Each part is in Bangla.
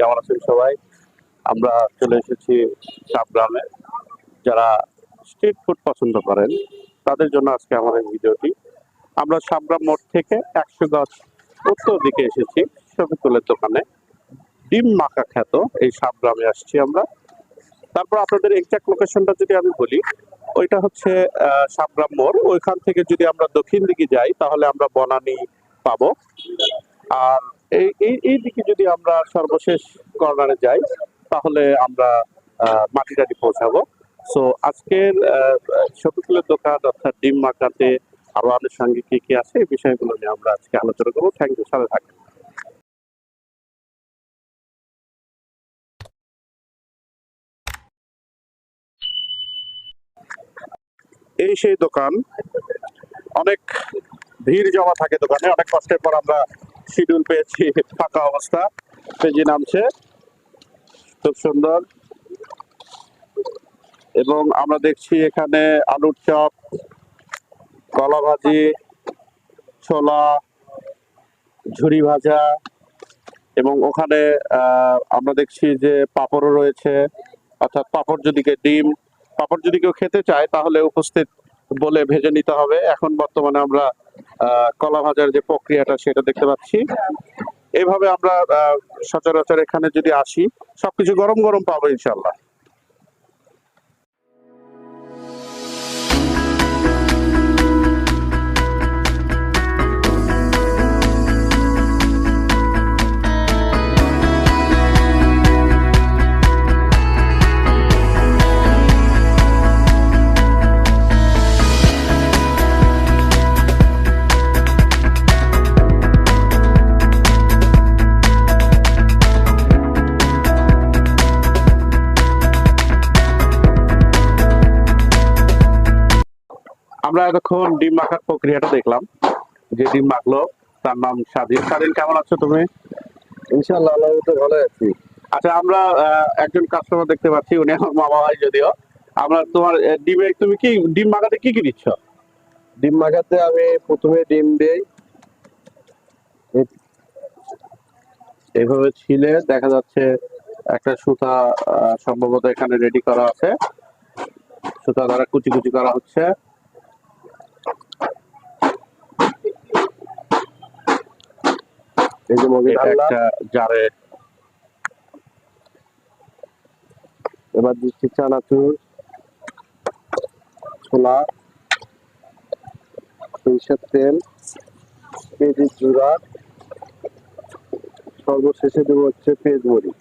কেমন আছেন সবাই? আমরা চলে এসেছি সাবগ্রামে। যারা স্ট্রিট ফুড পছন্দ করেন তাদের জন্য আজকে আমাদের ভিডিওটি। আমরা সাবগ্রাম মোড় থেকে 100 গজ উত্তর দিকে এসেছি শফিকুলের দোকানে। ডিম মাখা খ্যাত এই সাবগ্রামে আসছি আমরা। তারপর আপনাদের এক্সাক্ট লোকেশনটা যদি আমি বলি, ওইটা হচ্ছে সাবগ্রাম মোড়। ওইখান থেকে যদি আমরা দক্ষিণ দিকে যাই তাহলে আমরা বনানী পাবো। আর এই দিকে যদি আমরা সর্বশেষ কর্নারে যাই তাহলে আমরা মাটিরাটি পৌঁছাবো। সো আজকের শফিকুলের দোকান অর্থাৎ ডিম মাখাতে আরো আমাদের সঙ্গে কি কি আছে এই বিষয়গুলো নিয়ে আমরা আজকে আলোচনা করবো। থ্যাংক ইউ, সাথে থাকেন। এই সেই দোকান, অনেক ভিড় জমা থাকে দোকানে। অনেক কষ্টের পর আমরা শিডিউল পেয়েছি, ফাঁকা অবস্থা, পেজি নামছে, খুব সুন্দর। এবং আমরা দেখছি এখানে আলুর চপ, কলা ভাজি, ছোলা, ঝুরি ভাজা, এবং ওখানে আমরা দেখছি যে পাঁপড়ও রয়েছে। অর্থাৎ পাঁপড় যদি ডিম পাঁপড় যদি কেউ খেতে চায় তাহলে উপস্থিত বলে ভেজে নিতে হবে। এখন বর্তমানে আমরা কলা ভাজার যে প্রক্রিয়াটা সেটা দেখতে পাচ্ছি। এইভাবে আমরা সচরাচর এখানে যদি আসি সবকিছু গরম গরম পাবো ইনশাল্লাহ। আমরা এতক্ষণ ডিম মাখার প্রক্রিয়াটা দেখলাম। যে ডিম মাখলো তার নাম স্বাধীন। স্বাধীন, কেমন আছো তুমি? ইনশাআল্লাহ আল্লাহ তো ভালো আছি। আচ্ছা, আমরা একজন কাস্টমার দেখতে পাচ্ছি, উনি আমার মামা ভাই যদিও। আমরা তোমার ডিমে তুমি কি ডিম মাখাতে কি কি দিচ্ছ? ডিম মাখাতে আমি প্রথমে ডিম দেই, এইভাবে ছিলে দেখা যাচ্ছে একটা সুতা সম্ভবত এখানে রেডি করা আছে। সুতা দ্বারা কুচি কুচি করা হচ্ছে। এই যে মগে একটা জারে এবার দিচ্ছি চানাচুর, ছোলা, সরিষার তেল, পেঁয়াজ জুড়া, সর্বশেষে দেবো হচ্ছে পেঁয়াজ মরিচ।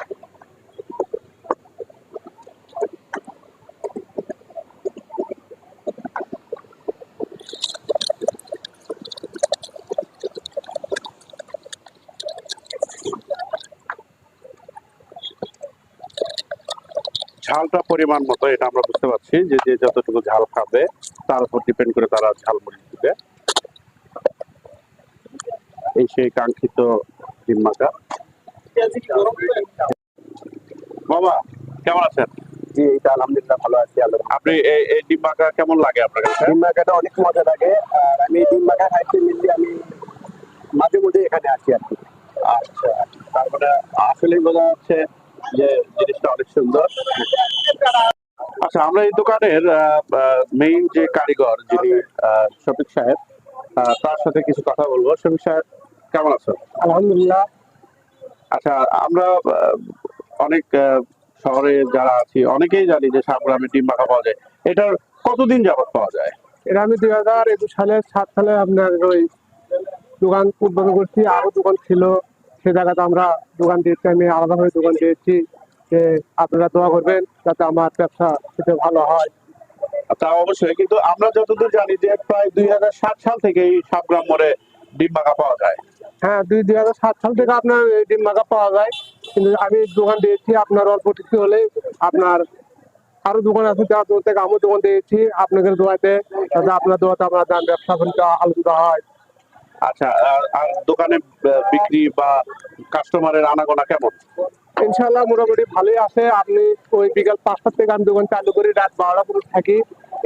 ঝালটা পরিমাণ মতো এটা আমরা বুঝতে পারছি যে যে যতটুকু ঝাল খাবে তার উপর ডিপেন্ড করে তারা ঝাল মরিচ দিবে। এই সেই কাঙ্ক্ষিত ডিম মাখা। বাবা কেমন আছেন? জি, এটা আলহামদুলিল্লাহ ভালো আছি। আপনি এই ডিম মাখা কেমন লাগে আপনার কাছে? ডিম মাখাটা অনেক মজা লাগে। আর আমি ডিম মাখা খাইতে মিললে আমি মাঝে মধ্যে এখানে আসি আর কি। আচ্ছা, তার মানে আসলেই বোঝা যাচ্ছে যে জিনিসটা অনেক সুন্দর। আচ্ছা, আমরা এই দোকানের মেইন যে কারিগর যিনি শফিক সাহেব, তার সাথে কিছু কথা বলবো। শফিক সাহেব কেমন আছেন? আলহামদুলিল্লাহ। আচ্ছা, আমরা অনেক শহরে যারা আছি অনেকেই জানি যে সাবগ্রামে ডিম মাখা পাওয়া যায়। এটার কতদিন যাবত পাওয়া যায়? এটা আমি 2021 সালে 7 সালে আপনার ওই দোকান উদ্বোধন করছি। আরো দোকান ছিল, সে জায়গাতে আমরা দোকান দিয়েছি। আমি আলাদাভাবে দোকান দিয়েছি যে আপনারা দোয়া করবেন যাতে আমার ব্যবসা সেটা ভালো হয়। তা অবশ্যই, কিন্তু আমরা যতদূর জানি যে প্রায় 2007 সাল থেকে এই সাবগ্রাম মোড়ে ডিম মাখা পাওয়া যায়। হ্যাঁ, 2007 সাল থেকে আপনার এই ডিম মাখা পাওয়া যায়। কিন্তু আমি দোকান দিয়েছি আপনার অল্প কিছু হলে, আপনার আরো দোকান আছে যার দোকান থেকে আমি দোকান দিয়েছি আপনাদের দোয়াতে, যাতে আপনার দোয়াতে আপনার দাম ব্যবসা আলোচিত হয়। আচ্ছা, আর দোকানে বিক্রি বা কাস্টমারের আনাগোনা কেমন? ইনশাল্লাহ মোটামুটি ভালোই আছে। আপনি ওই বিকাল 5টা থেকে আমি দোকান চালু করি, রাত 12টা পর্যন্ত থাকি।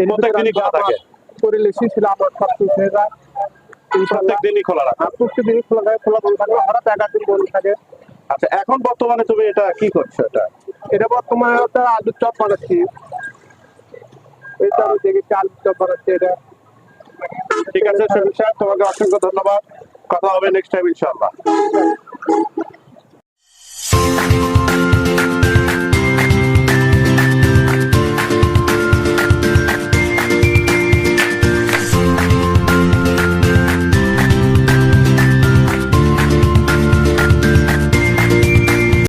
প্রত্যেকদিনই খোলা থাকে? করে লিখছি ছিল আমার সব কিছু হয়ে যায়। প্রত্যেকদিনই খোলা রাখা? প্রত্যেকদিনই খোলা থাকে, খোলা বন্ধ থাকে, হঠাৎ 1 দিন বন্ধ থাকে। আচ্ছা, এখন বর্তমানে তুমি এটা কি করছো? এটা বর্তমানে একটা আলুর চপ বানাচ্ছি। এই তো আমি দেখেছি আলুর চপ বানাচ্ছি এটা। ঠিক আছে শফিক সাহেব, তোমাকে অসংখ্য ধন্যবাদ। কথা হবে নেক্সট টাইম ইনশাআল্লাহ।